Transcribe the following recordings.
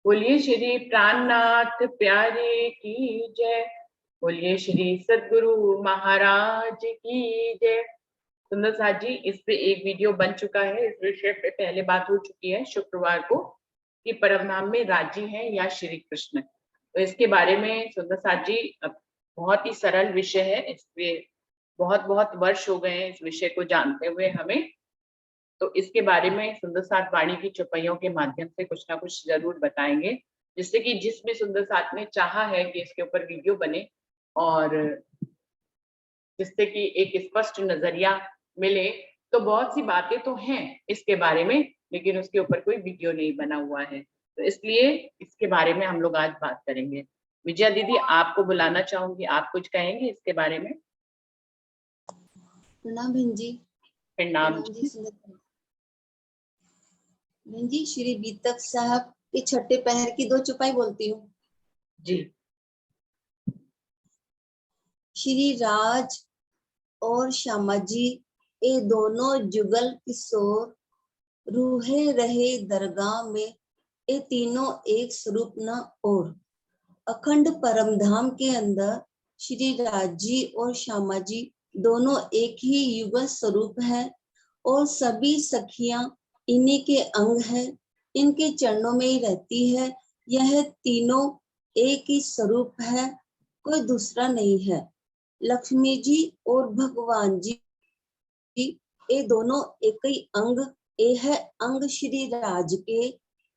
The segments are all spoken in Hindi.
बोलिए श्री प्राणनाथ प्यारे की जय। बोलिए श्री सद्गुरु महाराज की जय। सुंदर साथ जी, इस पे एक वीडियो बन चुका है। इस विषय पे पहले बात हो चुकी है शुक्रवार को कि परमधाम में राजी हैं या श्री कृष्ण। तो इसके बारे में सुंदर साथ जी, बहुत ही सरल विषय है। इस पे बहुत बहुत वर्ष हो गए हैं इस विषय को जानते हुए हमें। तो इसके बारे में सुंदर साथ वाणी की चौपाइयों के माध्यम से कुछ ना कुछ जरूर बताएंगे, जिससे कि जिस भी सुंदर साथ ने चाहा है कि इसके ऊपर वीडियो बने और जिससे कि एक स्पष्ट नजरिया मिले। तो बहुत सी बातें तो हैं इसके बारे में, लेकिन उसके ऊपर कोई वीडियो नहीं बना हुआ है। तो इसलिए इसके बारे में हम लोग आज बात करेंगे। विजया दीदी, आपको बुलाना चाहूंगी, आप कुछ कहेंगे इसके बारे में? प्रणाम बहन जी। प्रणाम जी। बहन जी, श्री बीतक साहब के छठे पहर की 2 चौपाई बोलती हूँ जी। श्री राज और श्यामा जी ये दोनों जुगल किशोर रूहे रहे दरगाह में, ये तीनों एक स्वरूप न और। अखंड परमधाम के अंदर श्री राज जी और श्यामा जी दोनों एक ही युगल स्वरूप है और सभी सखियां इन्हीं के अंग है, इनके चरणों में ही रहती है। यह तीनों एक ही स्वरूप है, कोई दूसरा नहीं है। लक्ष्मी जी और भगवान जी ये दोनों एक ही अंग, ये है अंग श्री राज के,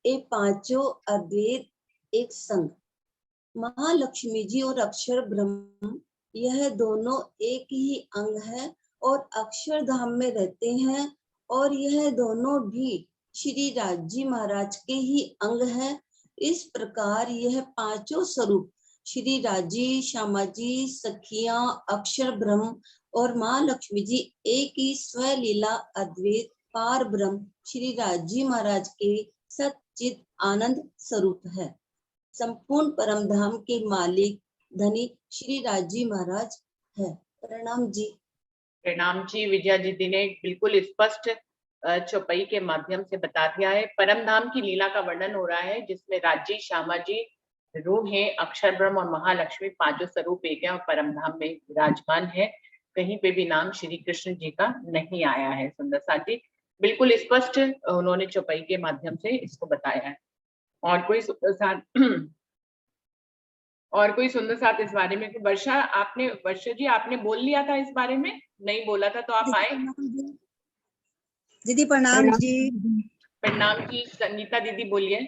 ये पांचों अद्वैत एक संग। महालक्ष्मी जी और अक्षर ब्रह्म यह दोनों एक ही अंग है और अक्षरधाम में रहते हैं, और यह दोनों भी श्री राज जी महाराज के ही अंग है। इस प्रकार यह पांचों स्वरूप श्री राजी, श्यामा जी, सखियां, अक्षर ब्रह्म और माँ लक्ष्मी जी एक ही स्वलीला अद्वैत पार ब्रह्म श्री राज जी महाराज के सच्चित आनंद स्वरूप है। संपूर्ण परमधाम के मालिक धनी श्री राज जी महाराज है। प्रणाम जी। प्रणाम जी। विजया दीदी ने बिल्कुल स्पष्ट चौपाई के माध्यम से बता दिया है। परमधाम की लीला का वर्णन हो रहा है, जिसमें राजी, श्यामा जी रूह है, अक्षर ब्रह्म और महालक्ष्मी पांचों स्वरूप एक है और परमधाम में विराजमान है। कहीं पे भी नाम श्री कृष्ण जी का नहीं आया है। सुंदर साथ जी बिल्कुल स्पष्ट उन्होंने चौपाई के माध्यम से इसको बताया है। और कोई सुंदर साथ और कोई सुंदर साथ इस बारे में? वर्षा जी आपने बोल लिया था इस बारे में, नहीं बोला था तो आप आए। दीदी प्रणाम जी। प्रणाम जी। संगीता दीदी बोलिए।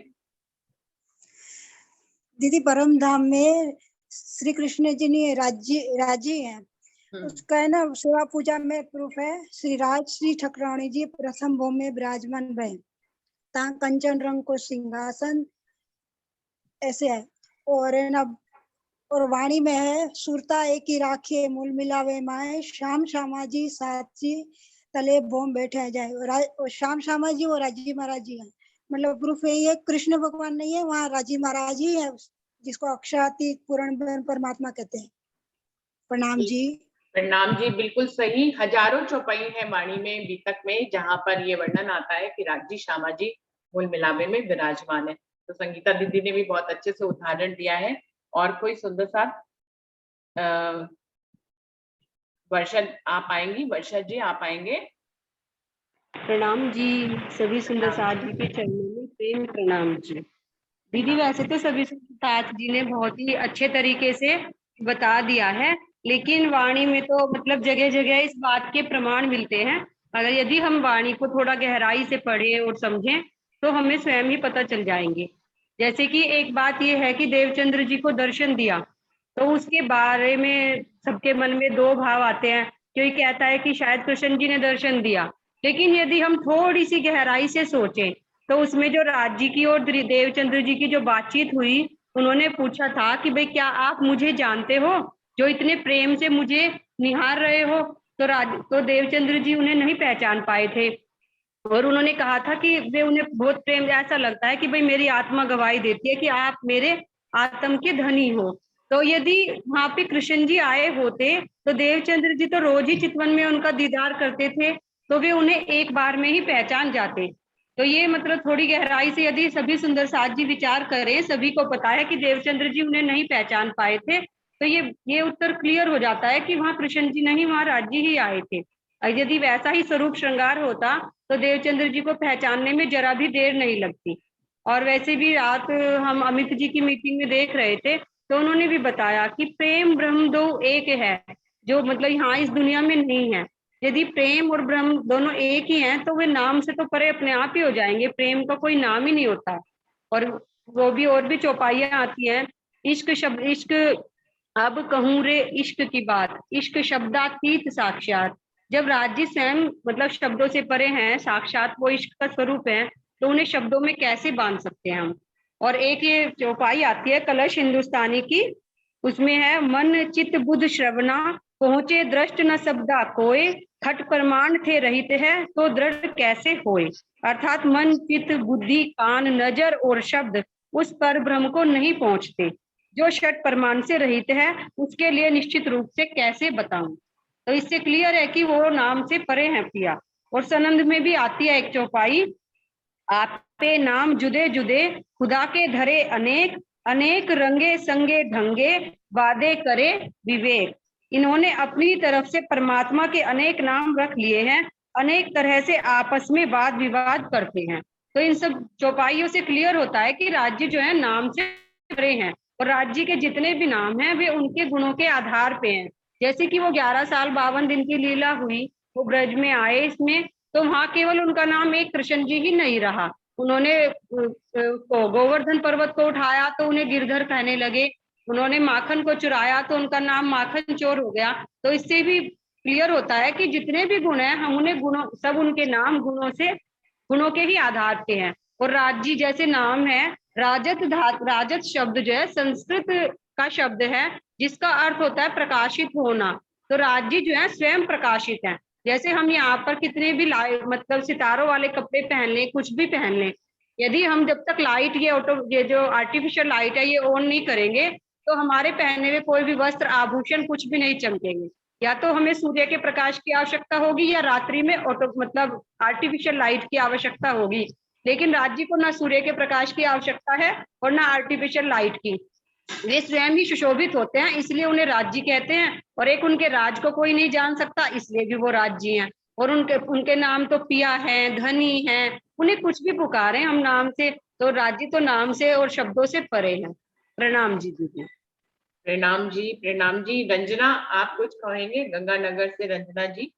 दीदी परम धाम में श्री कृष्ण जी ने राजी हैं, उसका है ना सेवा पूजा में प्रूफ है। श्री राज श्री ठकुरानी जी प्रथम भोग में विराजमान भय, ता कंचन रंग को सिंहासन ऐसे है। और है ना, और वाणी में है सुरता एक ही राखिए मूल मिलावे माए, श्याम श्यामा जी साथी तले बोम बैठे जाए। और श्याम श्यामा जी और राजी महाराज जी हैं, मतलब प्रूफ है ये कृष्ण भगवान नहीं है, वहाँ राजी महाराज ही है, जिसको अक्षरातीत पूर्ण परमात्मा कहते हैं। प्रणाम जी। प्रणाम जी। बिल्कुल सही। हजारों चौपाई है वाणी में बीतक में जहां पर ये वर्णन आता है कि राजी श्यामा जी मूल मिलावे में विराजमान है। तो संगीता दीदी ने भी बहुत अच्छे से उदाहरण दिया है। और कोई सुंदर साथ? वर्षा आप आएंगी? वर्षा जी आप आएंगे? प्रणाम जी। सभी सुंदर साथ जी के चरणों में प्रेम प्रणाम जी। दीदी वैसे तो सभी सुंदर साथ जी ने बहुत ही अच्छे तरीके से बता दिया है, लेकिन वाणी में तो मतलब जगह जगह इस बात के प्रमाण मिलते हैं। अगर यदि हम वाणी को थोड़ा गहराई से पढ़ें और समझें तो हमें स्वयं ही पता चल जाएंगे। जैसे कि एक बात यह है कि देवचंद्र जी को दर्शन दिया, तो उसके बारे में सबके मन में दो भाव आते हैं। कोई कहता है कि शायद कृष्ण जी ने दर्शन दिया, लेकिन यदि हम थोड़ी सी गहराई से सोचें तो उसमें जो राज जी की और देवचंद्र जी की जो बातचीत हुई, उन्होंने पूछा था कि भाई क्या आप मुझे जानते हो, जो इतने प्रेम से मुझे निहार रहे हो? तो देवचंद्र जी उन्हें नहीं पहचान पाए थे और उन्होंने कहा था कि वे उन्हें बहुत प्रेम, ऐसा लगता है कि भाई मेरी आत्मा गवाही देती है कि आप मेरे आत्म के धनी हो। तो यदि वहां पे कृष्ण जी आए होते तो देवचंद्र जी तो रोज ही चितवन में उनका दीदार करते थे, तो वे उन्हें एक बार में ही पहचान जाते। तो ये मतलब थोड़ी गहराई से यदि सभी सुंदर साथ जी विचार करें, सभी को पता है कि देवचंद्र जी उन्हें नहीं पहचान पाए थे, तो ये उत्तर क्लियर हो जाता है कि वहां कृष्ण जी नहीं, वहां राज जी ही आए थे। और यदि वैसा ही स्वरूप श्रृंगार होता तो देवचंद्र जी को पहचानने में जरा भी देर नहीं लगती। और वैसे भी रात हम अमित जी की मीटिंग में देख रहे थे, तो उन्होंने भी बताया कि प्रेम ब्रह्म दो एक है, जो मतलब यहाँ इस दुनिया में नहीं है। यदि प्रेम और ब्रह्म दोनों एक ही हैं तो वे नाम से तो परे अपने आप ही हो जाएंगे, प्रेम का कोई नाम ही नहीं होता। और वो भी और भी चौपाइयां आती हैं, इश्क शब्द, इश्क अब कहूँ रे इश्क की बात, इश्क शब्दातीत साक्षात। जब राज्य स्वयं मतलब शब्दों से परे हैं, साक्षात वो इश्क का स्वरूप है, तो उन्हें शब्दों में कैसे बांध सकते हैं हम। और एक ये चौपाई आती है कलश हिंदुस्तानी की, उसमें है मन चित्त बुद्ध श्रवणा, पहुंचे दृष्ट न शब्दा कोय, खट प्रमाण थे रहित है तो दृढ़ कैसे होए। अर्थात मन चित्त बुद्धि कान नजर और शब्द उस पर ब्रह्म को नहीं पहुंचते, जो षट प्रमाण से रहित है उसके लिए निश्चित रूप से कैसे बताऊं। तो इससे क्लियर है कि वो नाम से परे हैं प्रिया। और सनंद में भी आती है एक चौपाई, आपे नाम जुदे जुदे खुदा के धरे अनेक, अनेक रंगे संगे ढंगे वादे करे विवेक। इन्होंने अपनी तरफ से परमात्मा के अनेक नाम रख लिए हैं, अनेक तरह से आपस में वाद विवाद करते हैं। तो इन सब चौपाइयों से क्लियर होता है कि राज्य जो है नाम से परे हैं, और राज्य के जितने भी नाम हैं वे उनके गुणों के आधार पे हैं। जैसे कि वो 11 साल 52 दिन की लीला हुई, वो ब्रज में आए इसमें, तो वहां केवल उनका नाम एक कृष्ण जी ही नहीं रहा। उन्होंने गोवर्धन पर्वत को उठाया तो उन्हें गिरधर कहने लगे, उन्होंने माखन को चुराया तो उनका नाम माखन चोर हो गया। तो इससे भी क्लियर होता है कि जितने भी गुण हैं हम उन्हें गुणों, सब उनके नाम गुणों से, गुणों के ही आधार पे हैं। और राजी जैसे नाम है, राजत राजत शब्द जो है संस्कृत का शब्द है, जिसका अर्थ होता है प्रकाशित होना। तो राज्य जो है स्वयं प्रकाशित है। जैसे हम यहाँ पर कितने भी मतलब सितारों वाले कपड़े पहन लें, कुछ भी पहन लें, यदि हम जब तक लाइट ये जो आर्टिफिशियल लाइट है ये ऑन नहीं करेंगे, तो हमारे पहने हुए कोई भी वस्त्र आभूषण कुछ भी नहीं चमकेंगे। या तो हमें सूर्य के प्रकाश की आवश्यकता होगी या रात्रि में मतलब आर्टिफिशियल लाइट की आवश्यकता होगी। लेकिन राज्य को ना सूर्य के प्रकाश की आवश्यकता है और ना आर्टिफिशियल लाइट की, वे स्वयं ही सुशोभित होते हैं, इसलिए उन्हें राज्य कहते हैं। और एक उनके राज को कोई नहीं जान सकता, इसलिए भी वो राज्य हैं। और उनके नाम तो पिया है, धनी है, उन्हें कुछ भी पुकारें हम नाम से, तो राज्य तो नाम से और शब्दों से परे है। प्रणाम जी दीदी। प्रणाम जी, प्रणाम जी। रंजना, आप कुछ कहेंगे? गंगानगर से रंजना जी।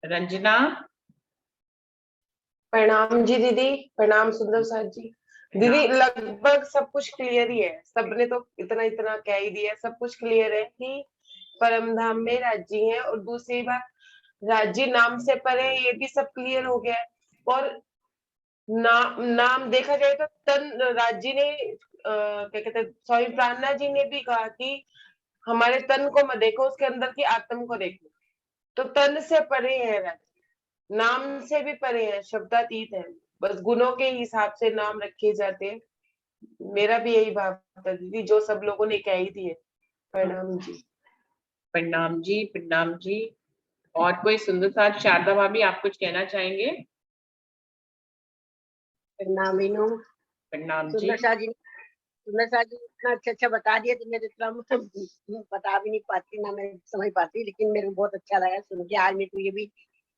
रंजना। प्रणाम जी दीदी। प्रणाम सुंदर साथ जी। दीदी लगभग सब कुछ क्लियर ही है, सबने तो इतना इतना कह ही दिया, सब कुछ क्लियर है कि परम धाम में राज्य है। और दूसरी बात, राज्य नाम से परे, ये भी सब क्लियर हो गया है। और नाम देखा जाए तो तन राज्य ने क्या कहते हैं, स्वामी प्राणनाथ जी ने भी कहा कि हमारे तन को मत देखो, उसके अंदर की आत्म को देखो। तो तन से परे है राज्य, नाम से भी परे है, शब्दातीत है, बस गुणों के हिसाब से नाम रखे जाते हैं। मेरा भी यही भाव था दीदी, जो सब लोगों ने कह ही दिए। प्रणाम जी। प्रणाम जी, प्रणाम जी। और कोई सुंदर साथ? शारदा भाभी, आप कुछ कहना चाहेंगे? प्रणाम मीनू। प्रणाम जी। सुंदर जी इतना अच्छा बता दिया तो मैं इतना बता भी नहीं पाती, ना मैं समझ पाती, लेकिन मेरे को बहुत अच्छा लगा सुन के। आज मेरे को ये भी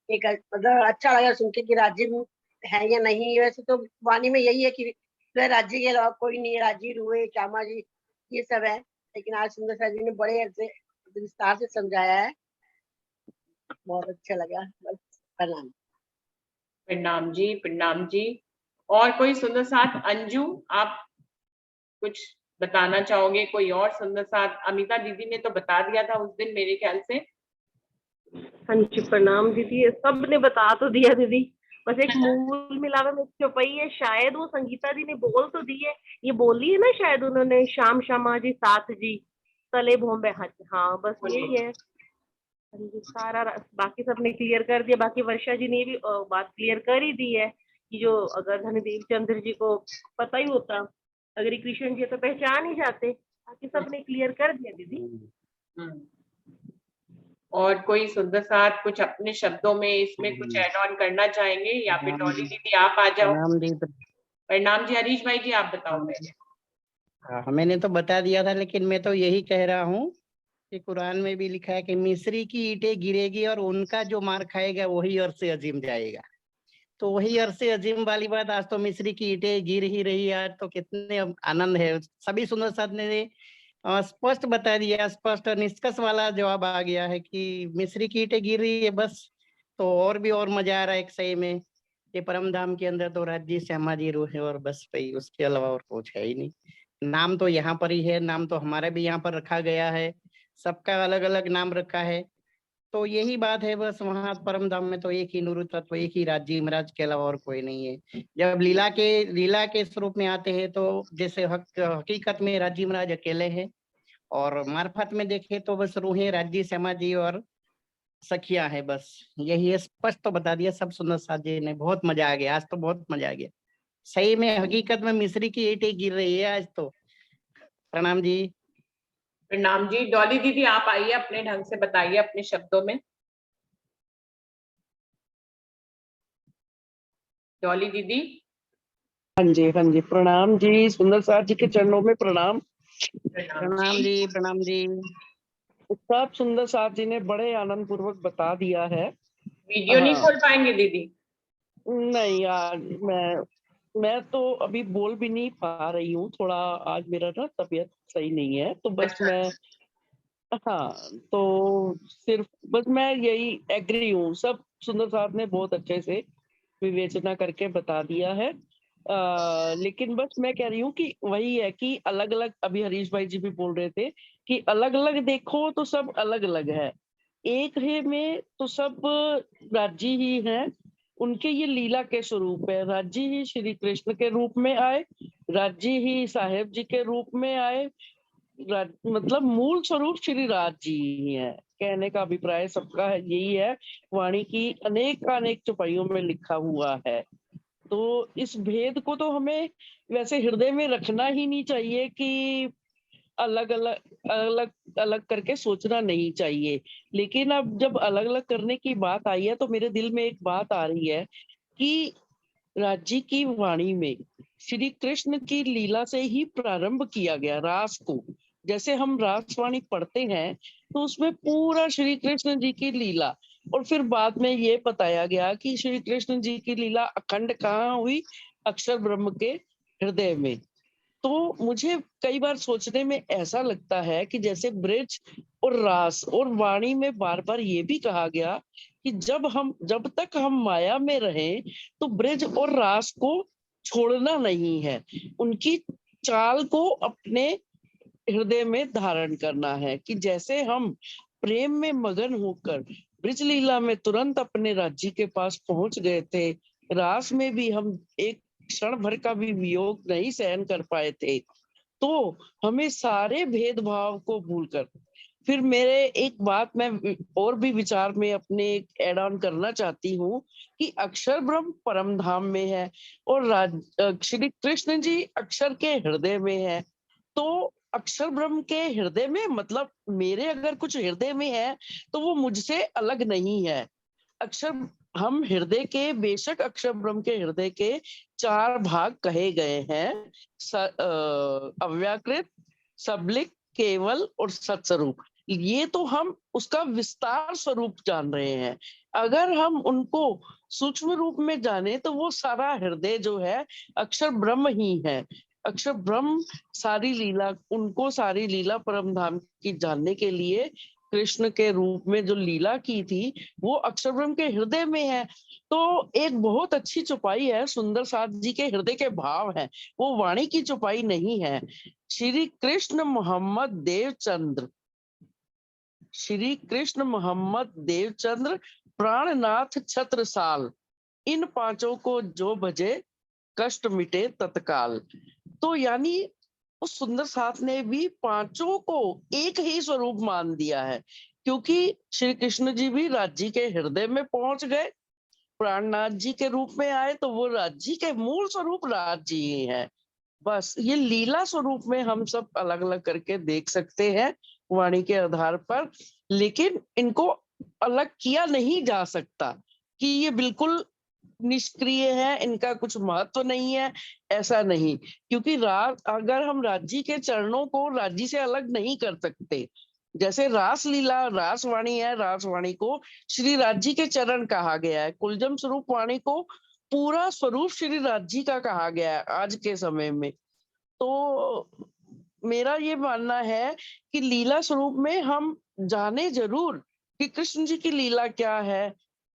एक मतलब अच्छा लगा सुन के कि राज्य है या नहीं। वैसे तो वाणी में यही है कि राज्य के अलावा कोई नहीं है, राज्य रुए श्यामा जी ये सब है, लेकिन आज सुंदर जी ने बड़े विस्तार से समझाया है, बहुत अच्छा लगा। बस प्रणाम। प्रणाम जी, प्रणाम जी। और कोई सुंदर साथ? अंजू, आप कुछ बताना चाहोगे? कोई और सुंदर साथ? अमिता दीदी ने तो बता दिया था उस दिन मेरे ख्याल से। हाँ जी, प्रणाम दीदी। सब ने बता तो दिया दीदी, बस एक मूल मिलावे में चौपाई है, शायद वो संगीता जी ने बोल तो दी है, ये बोली है ना शायद उन्होंने, श्याम श्यामा जी साथ जी तले भोंबे। हाँ बस यही है। हाँ जी, सारा बाकी सबने क्लियर कर दिया। बाकी वर्षा जी ने भी बात क्लियर कर ही दी है कि जो अगर धनदेव चंद्र जी को पता ही होता, अगर कृष्ण जी तो पहचान ही जाते। बाकी सबने क्लियर कर दिया दीदी। और कोई सुंदर साथ कुछ अपने शब्दों में इसमें कुछ ऐड ऑन करना चाहेंगे, या फिर डॉली दीदी आप आ जाओ। प्रणाम जी। प्रणाम जी। हरीश भाई जी आप बताओ पहले। हाँ, मैंने तो बता दिया था, लेकिन मैं तो यही कह रहा हूँ कि कुरान में भी लिखा है कि मिस्री की ईंटें गिरेगी और उनका जो मार खाएगा वही अर्श अजीम जाएगा। तो वही अर्श अजीम वाली बात, आज तो मिस्री की ईंटें गिर ही रही है। आज तो कितने आनंद है। सभी सुंदर साथ ने स्पष्ट बता दिया, स्पष्ट और निष्कर्ष वाला जवाब आ गया है कि मिस्री की ईंटें गिर रही है बस। तो और भी और मजा आ रहा है एक सही में। ये परम धाम के अंदर तो राज्य श्यामा जी रूह है और बस भाई, उसके अलावा और कुछ है ही नहीं। नाम तो यहाँ पर ही है, नाम तो हमारा भी यहाँ पर रखा गया है, सबका अलग अलग नाम रखा है। तो यही बात है बस। वहां परम धाम में तो एक ही नूर तत्व, एक ही राज्य महाराज के अलावा और कोई नहीं है। जब लीला के स्वरूप में आते हैं तो जैसे हकीकत में राज्य महाराज अकेले हैं, और मार्फत में देखे तो बस रूहें राज्य श्यामा जी और सखिया है बस। यही स्पष्ट तो बता दिया सब सुंदर साथ जी ने। बहुत मजा आ गया आज तो, बहुत मजा आ गया सही में। हकीकत में मिस्री की ईंटें गिर रही है आज तो। प्रणाम जी। प्रणाम जी। डॉली दीदी आप आइए, अपने ढंग से बताइए अपने शब्दों में। डॉली दीदी। हाँ जी, हाँ जी। प्रणाम जी, सुंदर साथ जी के चरणों में प्रणाम। प्रणाम प्रणाम जी। जी। प्रणाम जी। सब सुंदर साथ जी ने बड़े आनंद पूर्वक बता दिया है। वीडियो नहीं हाँ। खोल पाएंगे दीदी? नहीं यार, मैं तो अभी बोल भी नहीं पा रही हूँ। थोड़ा आज मेरा ना तबीयत सही नहीं है, तो बस अच्छा। मैं, हाँ, तो सिर्फ बस मैं यही एग्री हूँ। सब सुंदर साथ ने बहुत अच्छे से विवेचना करके बता दिया है। लेकिन बस मैं कह रही हूँ कि वही है कि अलग अलग, अभी हरीश भाई जी भी बोल रहे थे कि अलग अलग देखो तो सब अलग अलग है। एक है में तो सब राज्य ही है, उनके ये लीला के स्वरूप है। राज्य ही श्री कृष्ण के रूप में आए, राज्य ही साहेब जी के रूप में आए। मतलब मूल स्वरूप श्री राज जी ही है। कहने का अभिप्राय सबका यही है। वाणी की अनेक चौपाइयों में लिखा हुआ है। तो इस भेद को तो हमें वैसे हृदय में रखना ही नहीं चाहिए कि अलग अलग अलग अलग करके सोचना नहीं चाहिए। लेकिन अब जब अलग अलग करने की बात आई है तो मेरे दिल में एक बात आ रही है कि राज्य की वाणी में श्री कृष्ण की लीला से ही प्रारंभ किया गया रास को। जैसे हम रासवाणी पढ़ते हैं तो उसमें पूरा श्री कृष्ण जी की लीला, और फिर बाद में ये बताया गया कि श्री कृष्ण जी की लीला अखंड कहाँ हुई, अक्षर ब्रह्म के हृदय में। तो मुझे कई बार सोचने में ऐसा लगता है कि जैसे ब्रज और रास और वाणी में बार बार ये भी कहा गया कि जब तक हम माया में रहें तो ब्रज और रास को छोड़ना नहीं है, उनकी चाल को अपने हृदय में धारण करना है। कि जैसे हम प्रेम में मगन होकर ब्रज लीला में तुरंत अपने राज्य के पास पहुंच गए थे, रास में भी हम एक क्षण भर का भी वियोग नहीं सहन कर पाए थे, तो हमें सारे भेदभाव को भूलकर, फिर मेरे एक बात मैं और भी विचार में अपने ऐड ऑन करना चाहती हूँ कि अक्षर ब्रह्म परम धाम में है और श्री कृष्ण जी अक्षर के हृदय में है। तो अक्षर ब्रह्म के हृदय में मतलब मेरे अगर कुछ हृदय में है तो वो मुझसे अलग नहीं है। अक्षर, हम हृदय के, बेशक अक्षर ब्रह्म के हृदय के 4 भाग कहे गए हैं, अव्याकृत, सबलिक, केवल और सत्स्वरूप। ये तो हम उसका विस्तार स्वरूप जान रहे हैं। अगर हम उनको सूक्ष्म रूप में जाने तो वो सारा हृदय जो है अक्षर ब्रह्म ही है। अक्षर ब्रह्म सारी लीला, उनको सारी लीला परम धाम की जानने के लिए कृष्ण के रूप में जो लीला की थी वो अक्षर ब्रह्म के हृदय में है। तो एक बहुत अच्छी चौपाई है, सुंदर साथ जी के हृदय के भाव है, वो वाणी की चौपाई नहीं है। श्री कृष्ण मोहम्मद देवचंद्र, श्री कृष्ण मोहम्मद देवचंद्र प्राणनाथ छत्रसाल, इन 5 को जो भजे कष्ट मिटे तत्काल। तो यानी उस सुंदर साथ ने भी 5 को एक ही स्वरूप मान दिया है, क्योंकि श्री कृष्ण जी भी राज्य के हृदय में पहुंच गए, प्राणनाथ जी के रूप में आए तो वो राज्य के मूल स्वरूप राज्य ही है। बस ये लीला स्वरूप में हम सब अलग अलग करके देख सकते हैं वाणी के आधार पर। लेकिन इनको अलग किया नहीं जा सकता कि ये बिल्कुल निष्क्रिय है, इनका कुछ महत्व नहीं है, ऐसा नहीं। क्योंकि अगर हम राज्य के चरणों को राज्य से अलग नहीं कर सकते, जैसे रास लीला रासवाणी है, रासवाणी को श्री राज्य के चरण कहा गया है, कुलजम स्वरूप वाणी को पूरा स्वरूप श्री राज्य का कहा गया है आज के समय में। तो मेरा ये मानना है कि लीला स्वरूप में हम जाने जरूर कि कृष्ण जी की लीला क्या है,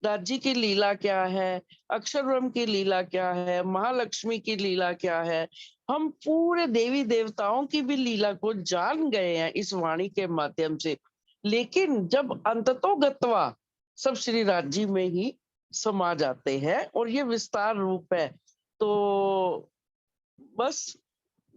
राज्य की लीला क्या है, अक्षर ब्रह्म की लीला क्या है, महालक्ष्मी की लीला क्या है। हम पूरे देवी देवताओं की भी लीला को जान गए हैं इस वाणी के माध्यम से। लेकिन जब अंततोगत्वा सब श्री राज्य में ही समा जाते हैं और ये विस्तार रूप है, तो बस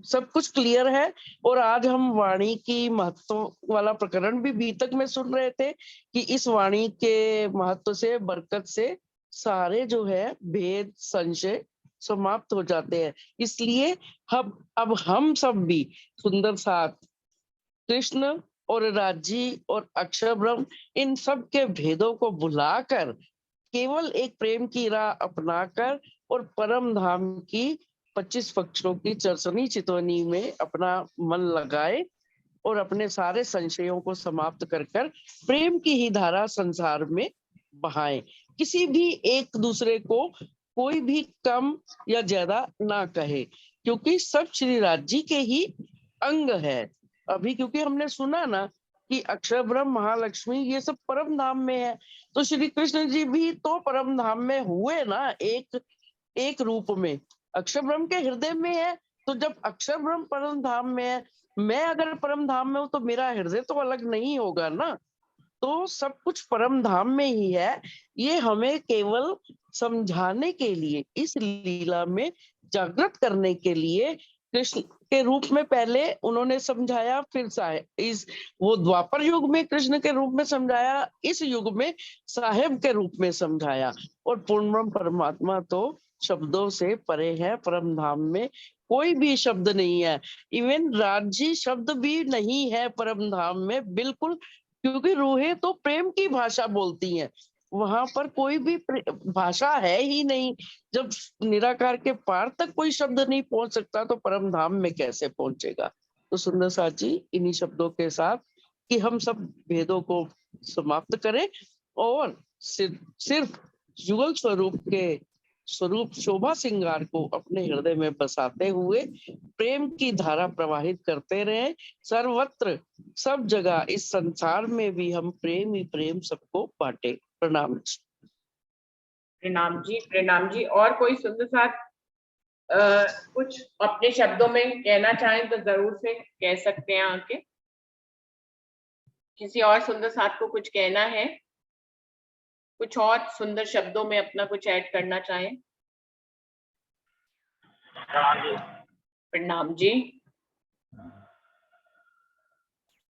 सब कुछ क्लियर है। और आज हम वाणी की महत्व वाला प्रकरण भी बीतक में सुन रहे थे कि इस वाणी के महत्व से, बरकत से सारे जो है भेद संशय समाप्त हो जाते हैं। इसलिए अब हम सब भी सुंदर साथ कृष्ण और राज्य और अक्षर ब्रह्म इन सब के भेदों को भुलाकर केवल एक प्रेम की राह अपनाकर और परम धाम की 25 पक्षों की चरसनी चितवनी में अपना मन लगाए और अपने सारे संशयों को समाप्त कर प्रेम की ही धारा संसार में बहाएं। किसी भी एक दूसरे को कोई भी कम या ज्यादा ना कहे, क्योंकि सब श्री राज्य के ही अंग है। अभी क्योंकि हमने सुना ना कि अक्षर ब्रह्म महालक्ष्मी ये सब परम धाम में है, तो श्री कृष्ण जी भी तो परम धाम में हुए ना, एक रूप में अक्षर ब्रह्म के हृदय में है। तो जब अक्षर ब्रह्म परम धाम में है, मैं अगर परम धाम में हूं तो मेरा हृदय तो अलग नहीं होगा ना। तो सब कुछ परम धाम में ही है। ये हमें केवल समझाने के लिए, इस लीला में जागृत करने के लिए कृष्ण के रूप में पहले उन्होंने समझाया, फिर वो द्वापर युग में कृष्ण के रूप में समझाया, इस युग में साहेब के रूप में समझाया। और पूर्ण ब्रह्म परमात्मा तो शब्दों से परे है, परम धाम में कोई भी शब्द नहीं है। इवन राज्य शब्द भी नहीं है परम धाम में, बिल्कुल, क्योंकि रूहें तो प्रेम की भाषा बोलती हैं, वहां पर कोई भी भाषा है ही नहीं। जब निराकार के पार तक कोई शब्द नहीं पहुंच सकता तो परम धाम में कैसे पहुंचेगा। तो सुंदर साथ जी इन्हीं शब्दों के साथ कि हम सब भेदों को समाप्त करें और सिर्फ युगल स्वरूप के स्वरूप शोभा श्रृंगार को अपने हृदय में बसाते हुए प्रेम की धारा प्रवाहित करते रहे। सर्वत्र सब जगह इस संसार में भी हम प्रेम ही प्रेम सबको बांटे। प्रणाम जी। प्रणाम जी, प्रणाम जी। और कोई सुंदर साथ कुछ अपने शब्दों में कहना चाहें तो जरूर से कह सकते हैं आके। किसी और सुंदर साथ को कुछ कहना है, कुछ और सुंदर शब्दों में अपना कुछ ऐड करना चाहें? प्रणाम जी।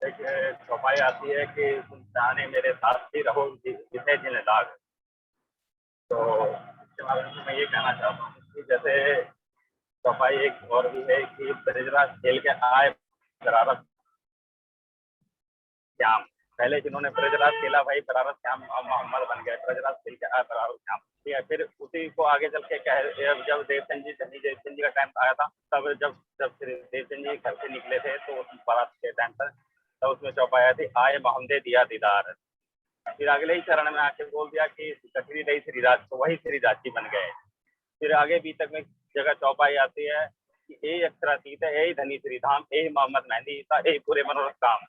एक चौपाई आती है कि जाने मेरे साथ ही रहो जितने दिन लाग। तो इसके बारे में मैं ये कहना चाहता हूँ कि जैसे चौपाई एक और भी है कि ब्रजराज खेल के आए शरारत श्याम। पहले जिन्होंने ब्रजराज खेला भाई शरारत श्याम मोहम्मद बन गए, ब्रजराज खेल के आए शरारत श्याम। ठीक है, फिर उसी को आगे चल के जब देवचंद जी का टाइम आया था, तब जब देवचंद जी घर से निकले थे तो बारात के टाइम पर, तब उसमें चौपाई थी आए मोहम्मदे दिया दीदार। फिर अगले ही चरण में आके बोल दिया कि कटरी रही श्रीराज, तो वही श्रीराज जी बन गए। फिर आगे भी तक में जगह चौपाई आती है कि ए अक्षरातीत है, ए धनी श्री धाम, ए मोहम्मद मेहंदी ईसा, ए पूरे मनोरथ काम।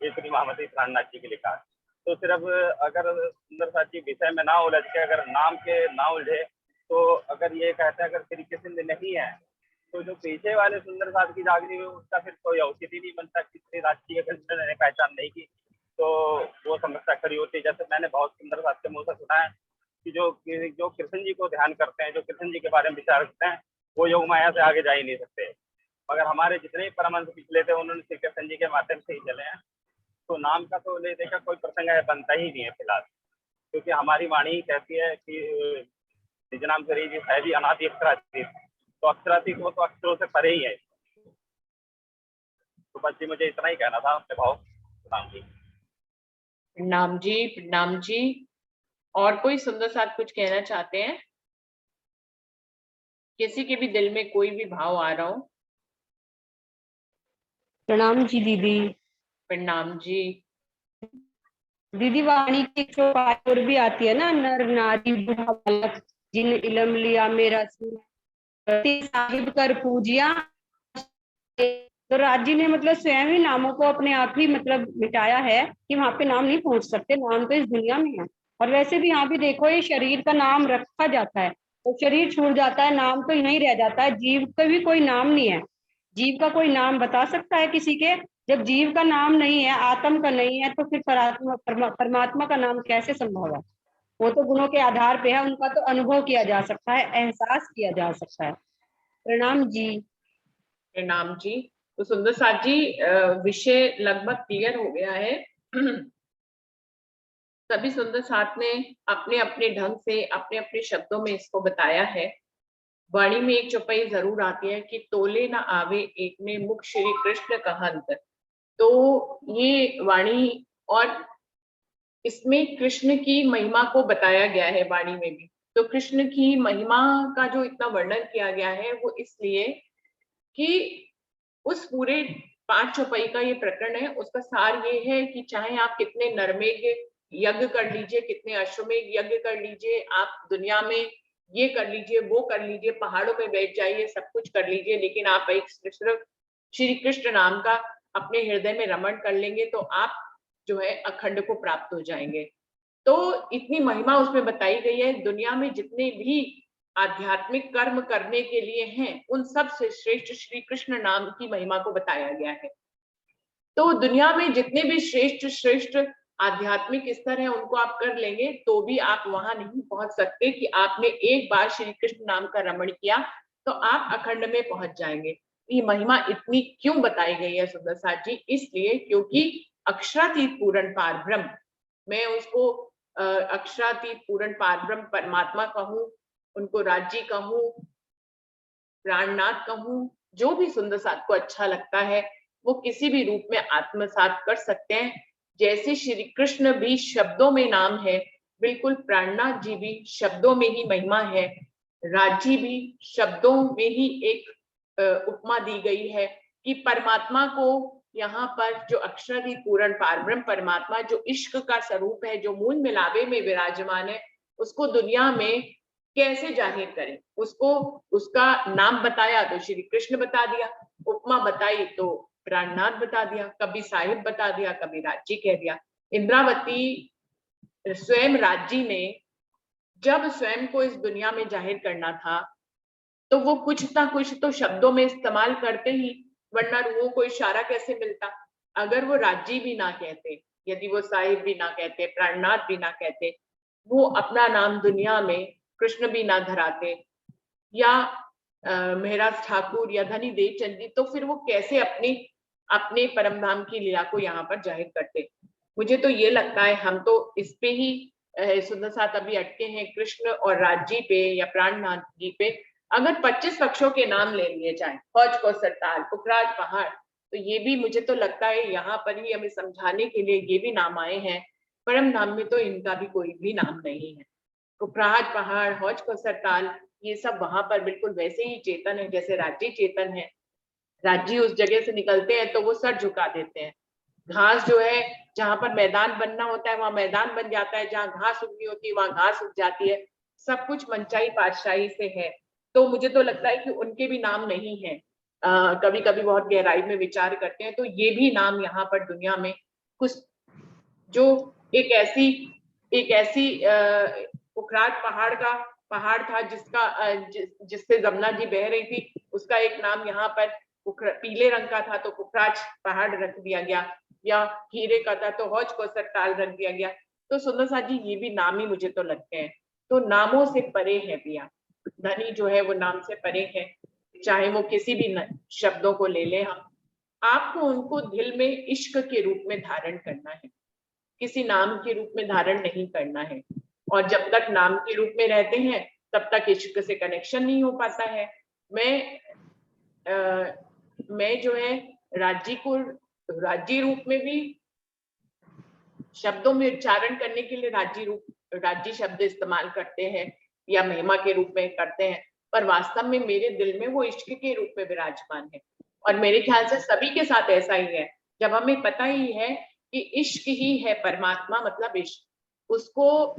ये श्री मोहम्मद प्राणनाथ जी की लिखा है। तो सिर्फ अगर सुंदर साथ जी विषय में ना उलझ के, अगर नाम के ना उलझे, तो अगर ये कहते हैं अगर श्री कृष्ण नहीं है तो जो पीछे वाले सुंदर साथ की जागरी हुई उसका फिर कोई औचित्य नहीं बनता कि श्री राज जी कृष्ण ने पहचान नहीं की तो वो समस्या खड़ी होती है। जैसे मैंने बहुत सुंदर साथ के मुंह से सुना है कि जो कृष्ण जी को ध्यान करते हैं, जो कृष्ण जी के बारे में विचार करते हैं, वो योग माया से आगे जा ही नहीं सकते। मगर हमारे जितने भी परमहंस पिछले थे उन्होंने श्री कृष्ण जी के माध्यम से ही चले हैं। तो नाम का तो ले देखा कोई प्रसंग है बनता ही नहीं है फिलहाल, क्योंकि हमारी वाणी ही कहती है कि निज नाम शरीर जी है भी अनादि अक्षरातीत, तो अक्षरातीत वो तो अक्षरों से परे ही है। तो बस जी मुझे इतना ही कहना था अपने भाव। राम जी। प्रणाम जी, प्रणाम जी। और कोई सुंदर साथ कुछ कहना चाहते हैं? किसी के भी दिल में कोई भी भाव आ रहा हो? प्रणाम जी दीदी। प्रणाम जी। दीदी वाणी की एक चौपाई और भी आती है ना, नर नारी बूढ़ा बालक जिन इलम लिया मेरा सिर, साहिब कर पूजिया। तो राज जी ने मतलब स्वयं ही नामों को अपने आप ही मतलब मिटाया है कि वहां पे नाम नहीं पहुंच सकते, नाम तो इस दुनिया में है। और वैसे भी यहाँ भी देखो, ये शरीर का नाम रखा जाता है तो शरीर छूट जाता है, नाम तो यहीं रह जाता है। जीव का भी कोई नाम नहीं है। जीव का कोई नाम बता सकता है किसी के? जब जीव का नाम नहीं है, आत्म का नहीं है, तो फिर परमात्मा का नाम कैसे संभव है? वो तो गुणों के आधार पे है, उनका तो अनुभव किया जा सकता है, एहसास किया जा सकता है। प्रणाम जी। प्रणाम जी। तो सुंदर साथ जी, विषय लगभग क्लियर हो गया है। सभी सुंदर साथ ने अपने अपने ढंग से अपने अपने शब्दों में इसको बताया है। वाणी में एक चौपाई जरूर आती है कि तोले न आवे एक में मुख श्री कृष्ण कहंत। तो ये वाणी, और इसमें कृष्ण की महिमा को बताया गया है वाणी में भी। तो कृष्ण की महिमा का जो इतना वर्णन किया गया है वो इसलिए कि उस पूरे 5 चौपाई का ये प्रकरण है, उसका सार ये है कि चाहे आप कितने नरमेघ यज्ञ कर लीजिए, कितने अश्वमेघ यज्ञ कर लीजिए, आप दुनिया में ये कर लीजिए, वो कर लीजिए, पहाड़ों पे बैठ जाइए, सब कुछ कर लीजिए, लेकिन आप एक सिर्फ श्री कृष्ण नाम का अपने हृदय में रमण कर लेंगे तो आप जो है अखंड को प्राप्त हो जाएंगे। तो इतनी महिमा उसमें बताई गई है। दुनिया में जितने भी आध्यात्मिक कर्म करने के लिए हैं, उन सब से श्रेष्ठ श्री कृष्ण नाम की महिमा को बताया गया है। तो दुनिया में जितने भी श्रेष्ठ श्रेष्ठ आध्यात्मिक स्तर है उनको आप कर लेंगे तो भी आप वहां नहीं पहुंच सकते कि आपने एक बार श्री कृष्ण नाम का रमण किया तो आप अखंड में पहुंच जाएंगे। ये महिमा इतनी क्यों बताई गई है सुंदर साथ जी? इसलिए क्योंकि अक्षरातीत पूर्ण पार ब्रह्म, मैं उसको अक्षरातीत पूर्ण पार ब्रह्म परमात्मा कहूं, उनको राज्य कहूं, प्राणनाथ कहूं, जो भी सुंदर साथ को अच्छा लगता है वो किसी भी रूप में आत्मसात कर सकते हैं। जैसे श्री कृष्ण भी शब्दों में नाम है, बिल्कुल प्राणनाथ जी भी शब्दों में ही महिमा है, राज्य भी शब्दों में ही एक उपमा दी गई है कि परमात्मा को यहाँ पर जो अक्षरातीत पूर्ण पारब्रह्म परमात्मा जो इश्क का स्वरूप है, जो मूल मिलावे में विराजमान है, उसको दुनिया में कैसे जाहिर करें? उसको उसका नाम बताया तो श्री कृष्ण बता दिया, उपमा बताई तो प्राणनाथ बता दिया, कभी साहिब बता दिया, कभी राज्य कह दिया। इंद्रावती स्वयं राज्य ने जब स्वयं को इस दुनिया में जाहिर करना था तो वो कुछ ना कुछ तो शब्दों में इस्तेमाल करते ही, वरना रूहों को इशारा कैसे मिलता? अगर वो राज्य भी ना कहते, यदि वो साहिब भी ना कहते, प्राणनाथ भी ना कहते, वो अपना नाम दुनिया में कृष्ण भी ना धराते या महराज ठाकुर या धनी देवचंद जी, तो फिर वो कैसे अपने अपने परम धाम की लीला को यहाँ पर जाहिर करते? मुझे तो ये लगता है हम तो इस पे ही सुंदर साथ अभी अटके हैं, कृष्ण और राज्य पे या प्राणनाथ जी पे। अगर 25 पक्षों के नाम ले लिए जाए, हौज को सरताल, पुखराज पहाड़, तो ये भी मुझे तो लगता है यहाँ पर ही हमें समझाने के लिए ये भी नाम आए हैं। परम धाम में तो इनका भी कोई भी नाम नहीं है। पुखराज पहाड़, हौज को सरताल, ये सब वहां पर बिल्कुल वैसे ही चेतन है जैसे राज्य चेतन है। राज्य उस जगह से निकलते हैं तो वो सर झुका देते हैं। घास जो है, जहां पर मैदान बनना होता है वहां मैदान बन जाता है, जहां घास उगनी होती है वहां घास उग जाती है। सब कुछ मनचाही पातशाही से है। तो मुझे तो लगता है कि उनके भी नाम नहीं है। कभी कभी बहुत गहराई में विचार करते हैं तो ये भी नाम यहाँ पर दुनिया में कुछ जो एक ऐसी पुखराज पहाड़ का पहाड़ था जिससे जमुना जी बह रही थी, उसका एक नाम यहाँ पर पीले रंग का था तो पुखराज पहाड़ रख दिया गया, या हीरे का था तो हौज को सरताल रख दिया गया। तो सुंदर साथ जी ये भी नाम ही मुझे तो लगते हैं। तो नामों से परे है पिया, धनी जो है वो नाम से परे है। चाहे वो किसी भी शब्दों को ले ले, हम आपको उनको दिल में इश्क के रूप में धारण करना है, किसी नाम के रूप में धारण नहीं करना है। और जब तक नाम के रूप में रहते हैं तब तक इश्क से कनेक्शन नहीं हो पाता है। मैं जो है राज्य को राज्य रूप में भी शब्दों में उच्चारण करने के लिए राज्य शब्द इस्तेमाल करते हैं या महिमा के रूप में करते हैं, पर वास्तव में मेरे दिल में वो इश्क के रूप में विराजमान है। और मेरे ख्याल से सभी के साथ ऐसा ही है। जब हमें पता ही है कि इश्क ही है परमात्मा, मतलब इश्क, उसको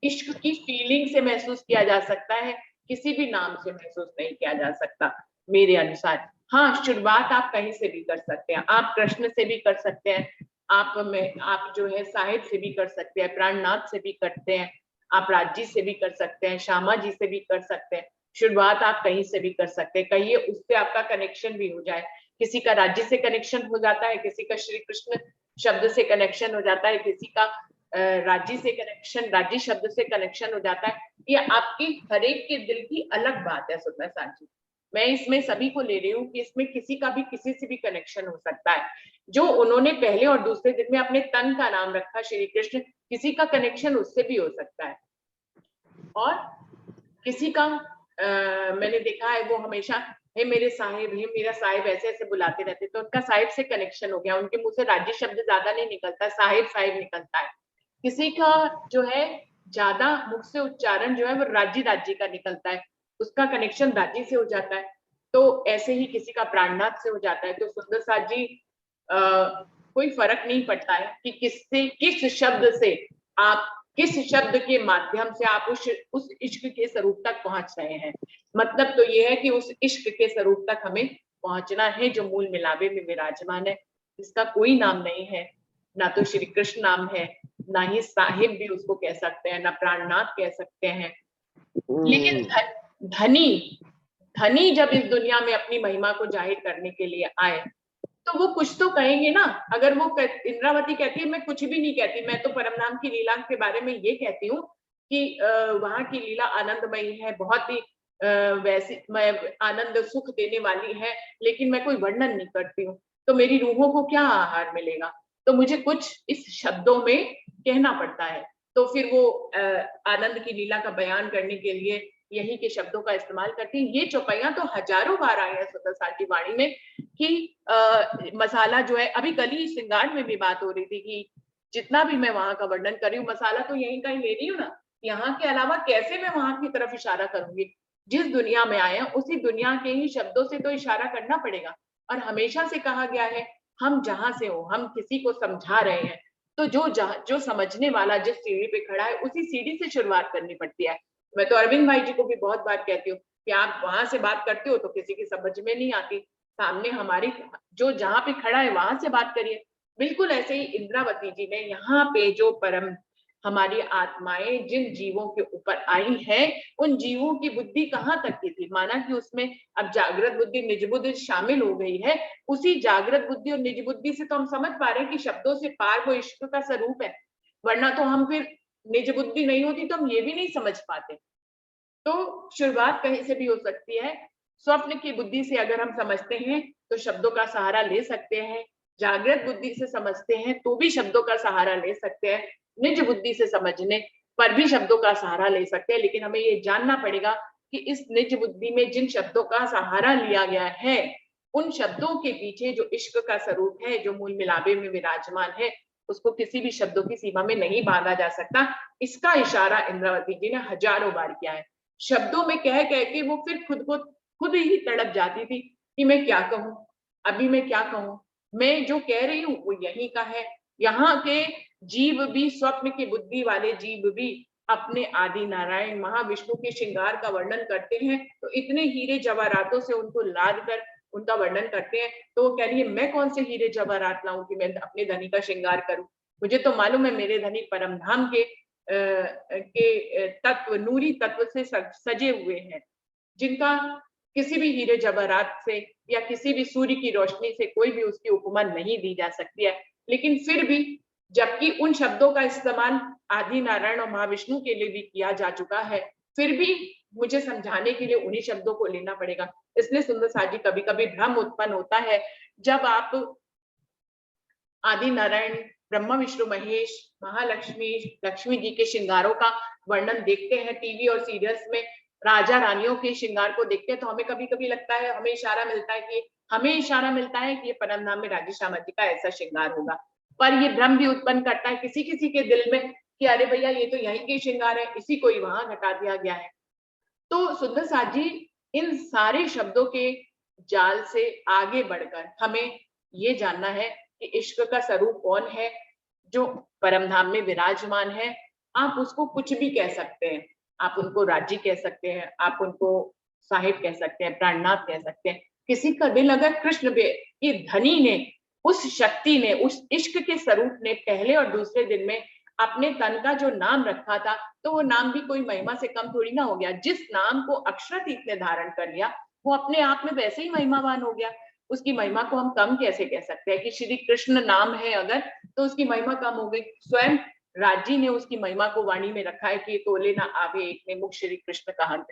इश्क की फीलिंग से महसूस किया जा सकता है, किसी भी नाम से महसूस नहीं किया जा सकता मेरे अनुसार। हाँ, शुरुआत आप कहीं से भी कर सकते हैं, आप कृष्ण से भी कर सकते हैं, आप जो है साहिब से भी कर सकते हैं, प्राणनाथ से भी करते हैं, आप राज्य से भी कर सकते हैं, श्यामा जी से भी कर सकते हैं। शुरुआत आप कहीं से भी कर सकते हैं, कहिए उससे आपका कनेक्शन भी हो जाए। किसी का राज्य से कनेक्शन हो जाता है, किसी का श्री कृष्ण शब्द से कनेक्शन हो जाता है, किसी का राज्य से कनेक्शन, राज्य शब्द से कनेक्शन हो जाता है। ये आपकी हर एक के दिल की अलग बात है सुंदर साजी। मैं इसमें सभी को ले रही हूँ कि इसमें किसी का भी किसी से भी कनेक्शन हो सकता है। जो उन्होंने पहले और दूसरे दिन में अपने तन का नाम रखा श्री कृष्ण, किसी का कनेक्शन उससे भी हो सकता है। और किसी का मैंने देखा है वो हमेशा हे मेरे साहिब, हे मेरा साहिब ऐसे ऐसे बुलाते रहते, तो उनका साहिब से कनेक्शन हो गया, उनके मुंह से राज्य शब्द ज्यादा नहीं निकलता, साहिब साहिब निकलता है। किसी का जो है ज्यादा मुख से उच्चारण जो है वो राज्य का निकलता है, उसका कनेक्शन राज्य से हो जाता है। तो ऐसे ही किसी का प्राणनाथ से हो जाता है। तो सुंदर साथ जी कोई फर्क नहीं पड़ता है कि किस शब्द से आप, किस शब्द के माध्यम से आप उस इश्क के स्वरूप तक पहुंच रहे हैं। मतलब तो ये है कि उस इश्क के स्वरूप तक हमें पहुंचना है जो मूल मिलावे में विराजमान है, इसका कोई नाम नहीं है, ना तो श्री कृष्ण नाम है, ना ही साहिब भी उसको कह सकते हैं, ना प्राणनाथ कह सकते हैं। लेकिन धनी जब इस दुनिया में अपनी महिमा को जाहिर करने के लिए आए तो वो कुछ तो कहेंगे ना। अगर वो इंद्रावती कहती है मैं कुछ भी नहीं कहती, मैं तो परमधाम की लीला के बारे में ये कहती हूँ कि वहां की लीला आनंदमयी है, बहुत ही वैसे आनंद सुख देने वाली है, लेकिन मैं कोई वर्णन नहीं करती हूँ, तो मेरी रूहों को क्या आहार मिलेगा। तो मुझे कुछ इस शब्दों में कहना पड़ता है। तो फिर वो आनंद की लीला का बयान करने के लिए यही के शब्दों का इस्तेमाल करती हैं। ये चौपाइयां तो हजारों बार आई है सुंदर साथ की वाणी में कि मसाला जो है, अभी कली श्रृंगार में भी बात हो रही थी कि जितना भी मैं वहां का वर्णन कर रही हूँ, मसाला तो यहीं का ही ले रही हूँ ना, यहाँ के अलावा कैसे मैं वहां की तरफ इशारा करूंगी। जिस दुनिया में आए हैं उसी दुनिया के ही शब्दों से तो इशारा करना पड़ेगा। और हमेशा से कहा गया है हम जहां से हो, हम किसी को समझा रहे हैं, तो जो समझने वाला जिस सीढ़ी पे खड़ा है उसी सीढ़ी से शुरुआत करनी पड़ती है। मैं तो अरविंद भाई जी को भी बहुत बार कहती हूँ कि आप वहां से बात करते हो तो किसी की समझ में नहीं आती, सामने हमारी जो जहां पे खड़ा है वहां से बात करिए। बिल्कुल ऐसे ही इंद्रावती जी ने यहाँ पे जो परम हमारी आत्माएं जिन जीवों के ऊपर आई है, उन जीवों की बुद्धि कहाँ तक की थी। माना कि उसमें अब जागृत बुद्धि निज बुद्धि शामिल हो गई है, उसी जागृत बुद्धि और निज बुद्धि से तो हम समझ पा रहे हैं कि शब्दों से पार वो इश्क का स्वरूप है, वरना तो हम फिर निज बुद्धि नहीं होती तो हम ये भी नहीं समझ पाते। तो शुरुआत कहीं से भी हो सकती है। स्वप्न की बुद्धि से अगर हम समझते हैं तो शब्दों का सहारा ले सकते हैं, जागृत बुद्धि से समझते हैं तो भी शब्दों का सहारा ले सकते हैं, निज बुद्धि से समझने पर भी शब्दों का सहारा ले सकते हैं। लेकिन हमें ये जानना पड़ेगा कि इस निज बुद्धि में जिन शब्दों का सहारा लिया गया है, उन शब्दों के पीछे जो इश्क का स्वरूप है, जो मूल मिलावे में विराजमान है, उसको किसी भी शब्दों की सीमा में नहीं बांधा जा सकता। इसका इशारा इंद्रावती जी ने हजारों बार किया है। शब्दों में कह कह के वो फिर खुद ही तड़प जाती थी कि मैं क्या कहूं, अभी मैं क्या कहूं, मैं जो कह रही हूँ वो यहीं का है। यहाँ के जीव भी, स्वप्न की बुद्धि वाले जीव भी अपने आदि नारायण महाविष्णु के श्रृंगार का वर्णन करते हैं, तो इतने हीरे जवाहरातों से उनको लाद कर उनका वर्णन करते हैं। तो वो कह रही है मैं कौन से हीरे जवाहरात लाऊं कि मैं अपने धनी का श्रृंगार करूं, मुझे तो मालूम है मेरे धनी परमधाम के तत्व, नूरी तत्व से सजे हुए हैं, जिनका किसी भी हीरे जवाहरात से या किसी भी सूर्य की रोशनी से कोई भी उसकी उपमा नहीं दी जा सकती है। लेकिन फिर भी, जबकि उन शब्दों का इस्तेमाल आदि नारायण और महाविष्णु के लिए भी किया जा चुका है, फिर भी मुझे समझाने के लिए उन्हीं शब्दों को लेना पड़ेगा। इसलिए सुंदर साथ जी कभी कभी भ्रम उत्पन्न होता है जब आप आदि नारायण, ब्रह्मा विष्णु महेश, महालक्ष्मी, लक्ष्मी जी के श्रृंगारों का वर्णन देखते हैं टीवी और सीरियल्स में, राजा रानियों के श्रृंगार को देखते हैं, तो हमें कभी कभी लगता है, हमें इशारा मिलता है कि ये परमधाम में राज्य श्यामा जी का ऐसा श्रृंगार होगा। पर ये भ्रम भी उत्पन्न करता है किसी किसी के दिल में कि अरे भैया ये तो यहीं के श्रृंगार है, इसी को ही वहां घटा दिया गया है। तो सुंदर साथ जी इन सारे शब्दों के जाल से आगे बढ़कर हमें ये जानना है कि इश्क का स्वरूप कौन है, जो परमधाम में विराजमान है। आप उसको कुछ भी कह सकते हैं, आप उनको राजी कह सकते हैं, आप उनको साहिब कह सकते हैं, प्राणनाथ कह सकते हैं। किसी का दिल अगर कृष्ण के धनी ने, उस शक्ति ने, उस इश्क के स्वरूप ने पहले और दूसरे दिन में अपने तन का जो नाम रखा था, तो वो नाम भी कोई महिमा से कम थोड़ी ना हो गया। जिस नाम को अक्षरातीत ने धारण कर लिया वो अपने आप में वैसे ही महिमावान हो गया। उसकी महिमा को हम कम कैसे कह सकते हैं कि श्री कृष्ण नाम है अगर, तो उसकी महिमा कम हो गई। स्वयं राजी ने उसकी महिमा को वाणी में रखा है कि तोले ना आवे एक में मुख श्री कृष्ण कहन।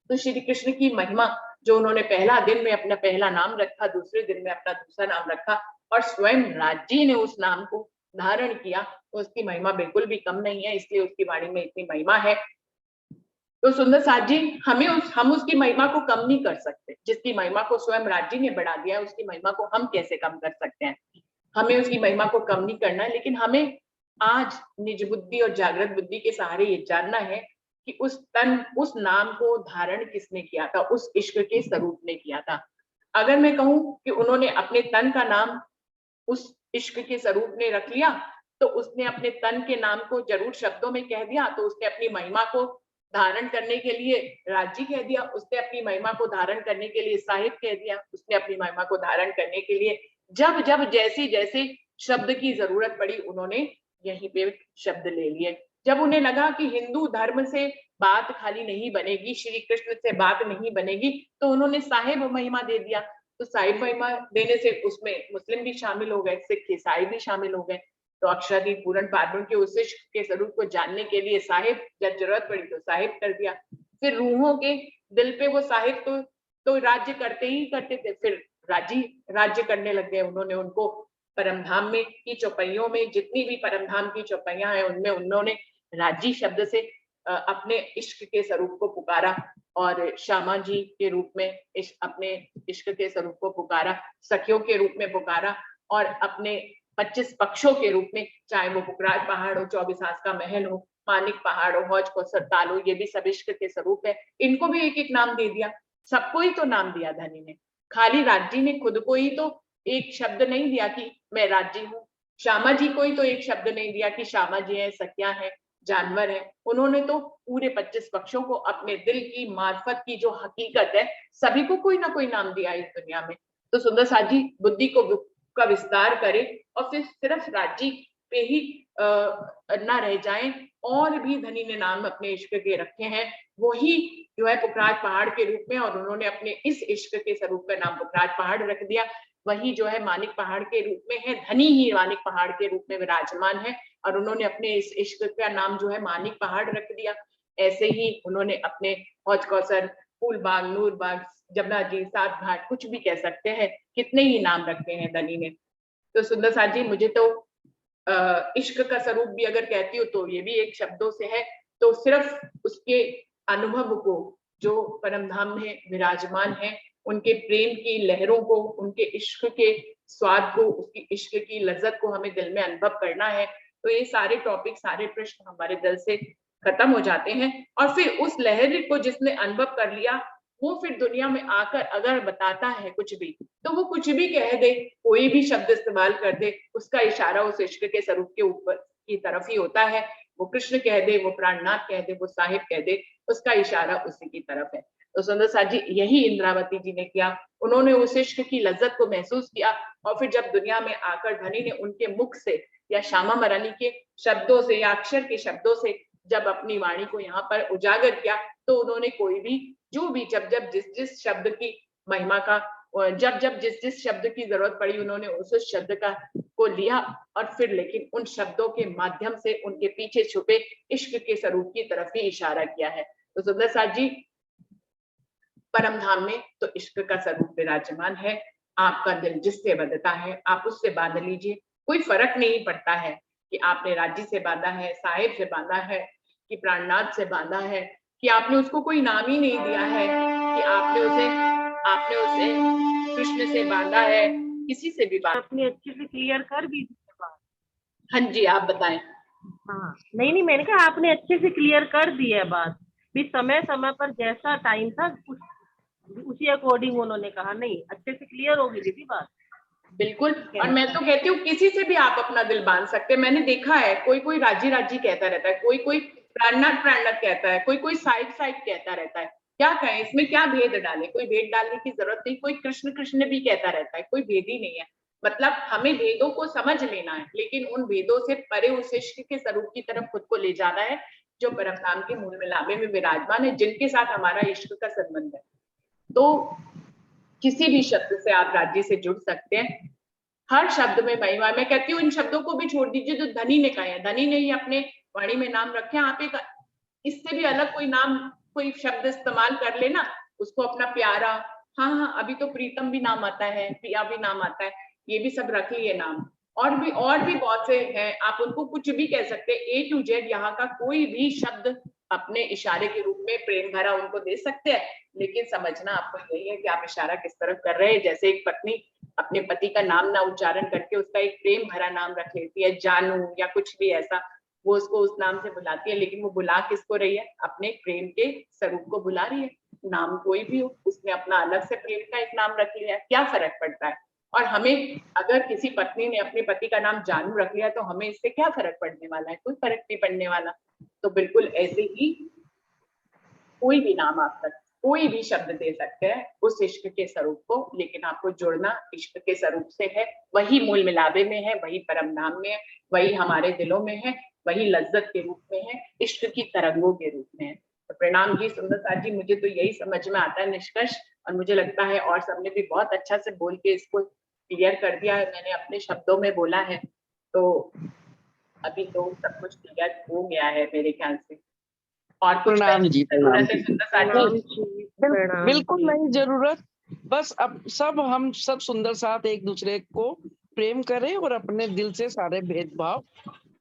तो श्री कृष्ण की महिमा जो उन्होंने पहला दिन में अपना पहला नाम रखा, दूसरे दिन में अपना दूसरा नाम रखा और स्वयं राजी ने उस नाम को धारण किया, तो उसकी महिमा बिल्कुल भी कम नहीं है, इसलिए उसकी वाणी में इतनी महिमा है। तो सुंदर साथ जी हम उसकी महिमा को कम नहीं कर सकते। जिसकी महिमा को स्वयं राजी ने बढ़ा दिया है, उसकी महिमा को हम कैसे कम कर सकते हैं। हमें उसकी महिमा को कम नहीं करना है, लेकिन हमें आज निज बुद्धि और जागृत बुद्धि के सहारे ये जानना है कि उस नाम को धारण किसने किया था, उस इश्क के स्वरूप ने किया था। अगर मैं कहूं कि उन्होंने अपने तन का नाम उस इश्क के स्वरूप ने रख लिया, तो उसने अपने तन के नाम को जरूर शब्दों में कह दिया, तो उसने अपनी महिमा को धारण करने के लिए राजी कह दिया, उसने अपनी महिमा को धारण करने के लिए साहिब कह दिया, उसने अपनी महिमा को धारण करने के लिए जब जब जैसी जैसे शब्द की जरूरत पड़ी उन्होंने यहीं पे शब्द ले लिए। जब उन्हें लगा कि हिंदू धर्म से बात खाली नहीं बनेगी, श्री कृष्ण से बात नहीं बनेगी, तो उन्होंने साहिब महिमा दे दिया। तो साहिब महिमा देने से उसमें मुस्लिम भी शामिल हो गए, सिख ईसाई भी शामिल हो गए। तो अक्षराधीन पूर्ण पार्वण के उस इश्क के स्वरूप को जानने के लिए साहिब, जब जरूरत पड़ी तो साहिब कर दिया। फिर रूहों के दिल पे वो साहिब तो राज्य करते ही करते थे, फिर राजी राज्य करने लग गए। उन्होंने उनको परमधाम में की चौपाइयों में, जितनी भी परमधाम की चौपाइयां हैं उनमें उन्होंने राजी शब्द से अपने इश्क के स्वरूप को पुकारा और श्यामा जी के रूप में अपने इश्क के स्वरूप को पुकारा, सखियों के रूप में पुकारा और अपने 25 पक्षों के रूप में, चाहे वो पुकराज पहाड़ हो, 24 आस का महल हो, मानिक पहाड़ हो, हौज को सरताल हो, ये भी सब इश्क के स्वरूप है। इनको भी एक एक नाम दे दिया, सबको ही तो नाम दिया धनी ने। खाली राज्य ने खुद को ही तो एक शब्द नहीं दिया कि मैं राज्य हूँ, श्यामा जी को ही तो एक शब्द नहीं दिया कि श्यामा जी है, सखिया है, जानवर है। उन्होंने तो पूरे 25 पक्षों को अपने दिल की मार्फत की जो हकीकत है, सभी को कोई ना कोई नाम दिया इस दुनिया में। तो सुंदर साथ जी बुद्धि का विस्तार करें और फिर सिर्फ राज्य पे ही ना रह जाएं, और भी धनी ने नाम अपने इश्क के रखे हैं। वही जो है पुखराज पहाड़ के रूप में, और उन्होंने अपने इस इश्क के स्वरूप का नाम पुखराज पहाड़ रख दिया। वही जो है मानिक पहाड़ के रूप में है, धनी ही मानिक पहाड़ के रूप में विराजमान है, और उन्होंने अपने इस इश्क का नाम जो है मानिक पहाड़ रख दिया। ऐसे ही उन्होंने अपने हौज कौसर, फूलबाग, नूरबाग, जमुना जी, सात घाट, कुछ भी कह सकते हैं, कितने ही नाम रखे हैं धनी ने। तो सुंदर साथ जी मुझे तो इश्क का स्वरूप भी अगर कहती हो तो ये भी एक शब्दों से है। तो सिर्फ उसके अनुभव को, जो परमधाम में विराजमान है, उनके प्रेम की लहरों को, उनके इश्क के स्वाद को, उसकी इश्क की लज्जत को हमें दिल में अनुभव करना है। तो ये सारे टॉपिक, सारे प्रश्न हमारे दिल से खत्म हो जाते हैं, और फिर उस लहर को जिसने अनुभव कर लिया, वो फिर दुनिया में आकर अगर बताता है कुछ भी, तो वो कुछ भी कह दे, कोई भी शब्द इस्तेमाल कर दे, उसका इशारा उस इश्क के स्वरूप के ऊपर की तरफ ही होता है। वो कृष्ण कह दे, वो प्राणनाथ कह दे, वो साहिब कह दे, उसका इशारा उसी की तरफ है। तो सुंदर साथ जी यही इंद्रावती जी ने किया। उन्होंने उस इश्क की लज्जत को महसूस किया, और फिर जब दुनिया में आकर धनी ने उनके मुख से या श्यामा महारानी के शब्दों से या अक्षर के शब्दों से जब अपनी वाणी को यहाँ पर उजागर किया, तो उन्होंने कोई भी जो भी जब जब जिस जिस शब्द की महिमा का, जब जब जिस जिस शब्द की जरूरत पड़ी, उन्होंने उस शब्द का को लिया, और फिर लेकिन उन शब्दों के माध्यम से उनके पीछे छुपे इश्क के स्वरूप की तरफ ही इशारा किया है। तो सुंदर साथ जी परमधाम में तो इश्क का स्वरूप विराजमान है। आपका दिल जिससे बंधता है आप उससे बांध लीजिए। कोई फर्क नहीं पड़ता है कि आपने राजी से बांधा है, साहिब से बांधा है, कि प्राणनाथ से बांधा है, कि आपने उसको कोई नाम ही नहीं दिया है, कि आपने उसे कृष्ण से बांधा है, किसी से भी बांधा। आपने अच्छे से क्लियर कर भी दी बात। हाँ जी, आप बताएं। हाँ नहीं नहीं, मैंने कहा आपने अच्छे से क्लियर कर दी है बात भी, समय समय पर जैसा टाइम था उसी अकॉर्डिंग उन्होंने कहा। नहीं, अच्छे से क्लियर होगी दीदी बात। बिल्कुल। और मैं तो कहती हूँ किसी से भी आप अपना दिल बांध सकते हैं। मैंने देखा है कोई कोई राजी राजी कहता रहता है, कोई कोई प्राणनाथ प्राणनाथ कहता है, कोई कोई साइड साइड कहता रहता है। क्या कहें, इसमें क्या भेद डाले? कोई भेद डालने की जरूरत नहीं। कोई कृष्ण कृष्ण भी कहता रहता है, कोई भेद ही नहीं है। मतलब हमें भेदों को समझ लेना है, लेकिन उन भेदों से परे उस इश्क के स्वरूप की तरफ खुद को ले जाना है जो परम धाम के मूल मिलावे में विराजमान है, जिनके साथ हमारा इश्क का संबंध है। तो किसी भी शब्द से आप राज्य से जुड़ सकते हैं। हर शब्द में महिमा। मैं कहती हूँ इन शब्दों को भी छोड़ दीजिए जो धनी ने कहे हैं। धनी ने ही अपने वाणी में नाम रखे। आप एक इससे भी अलग कोई नाम, कोई शब्द इस्तेमाल कर लेना, उसको अपना प्यारा, हाँ, अभी तो प्रीतम भी नाम आता है, प्रिया भी नाम आता है, ये भी सब रख लिए नाम। और भी बहुत से हैं, आप उनको कुछ भी कह सकते हैं। A to Z यहाँ का कोई भी शब्द अपने इशारे के रूप में प्रेम भरा उनको दे सकते हैं, लेकिन समझना आपको यही है कि आप इशारा किस तरफ कर रहे हैं। जैसे एक पत्नी अपने पति का नाम ना उच्चारण करके उसका एक प्रेम भरा नाम रख लेती है, जानू या कुछ भी ऐसा, वो उसको उस नाम से बुलाती है, लेकिन वो बुला किसको रही है? अपने प्रेम के स्वरूप को बुला रही है। नाम कोई भी हो, उसने अपना अलग से प्रेम का एक नाम रख लिया है, क्या फर्क पड़ता है? और हमें, अगर किसी पत्नी ने अपने पति का नाम जानू रख लिया तो हमें इससे क्या फर्क पड़ने वाला है? कोई फर्क नहीं पड़ने वाला। तो बिल्कुल ऐसे ही कोई भी नाम आप तक, कोई भी शब्द दे सकते हैं उस इश्क के स्वरूप को, लेकिन आपको जुड़ना इश्क के स्वरूप से है। वही मूल मिलावे में है, वही परम धाम में है, वही हमारे दिलों में है, वही लज्जत के रूप में है, इश्क की तरंगों के रूप में है। तो प्रणाम जी सुंदरता जी, मुझे तो यही समझ में आता है निष्कर्ष, और मुझे लगता है और सबने भी बहुत अच्छा से बोल के इसको क्लियर कर दिया है। मैंने अपने शब्दों में बोला है, तो अभी तो सब कुछ क्लियर हो गया है मेरे ख्याल से। और कुछ प्रणाम जी, प्रणाम जरूरत है जी। सुंदरता प्रणाम जी? जी, प्रणाम बिल्कुल जी। नहीं जरूरत। बस अब हम सब सुंदर साथ एक दूसरे को प्रेम करें और अपने दिल से सारे भेदभाव